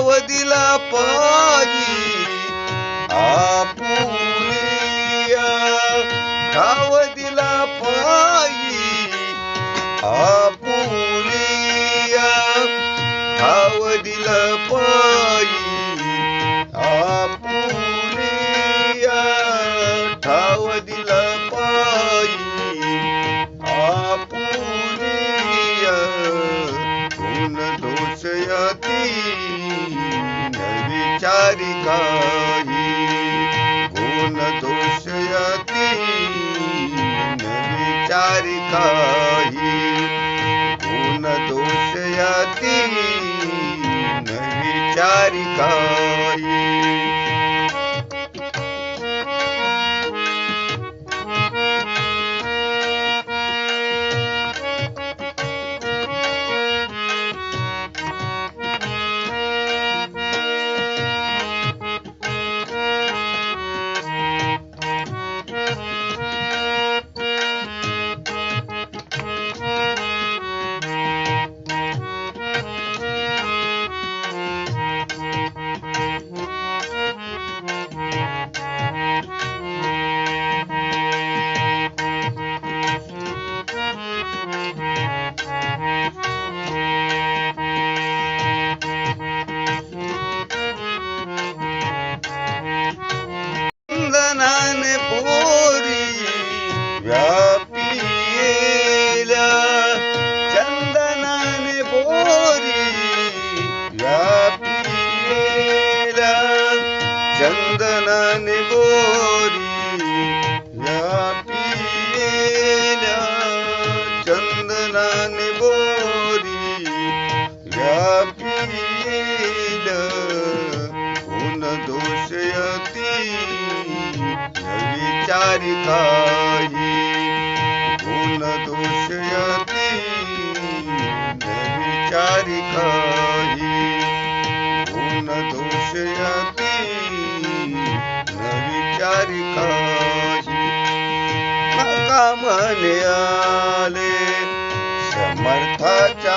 ठाव दिला पायी आपुलिया, ठाव दिला पायी आपुलिया, ठाव दिला पायी आपुलिया, ठाव दिला पायी आपुलिया. गुण दोष याती न विचारी काही, गुण दोष याती न विचारी काही, गुण दोष याती न विचारी काही. चंदनाने पोरी व्यापिलेल्या, चंदनाने पोरी व्यापिलेल्या, चंदनाने पोरी व्यापिलेल्या, चंदनाने पोरी व्यापिलेल्या. गुण दोष याती न विचारी काही, गुण दोष याती न विचारी काही, गुण दोष याती न विचारी काही. नका म्हणे आले समर्थाच्या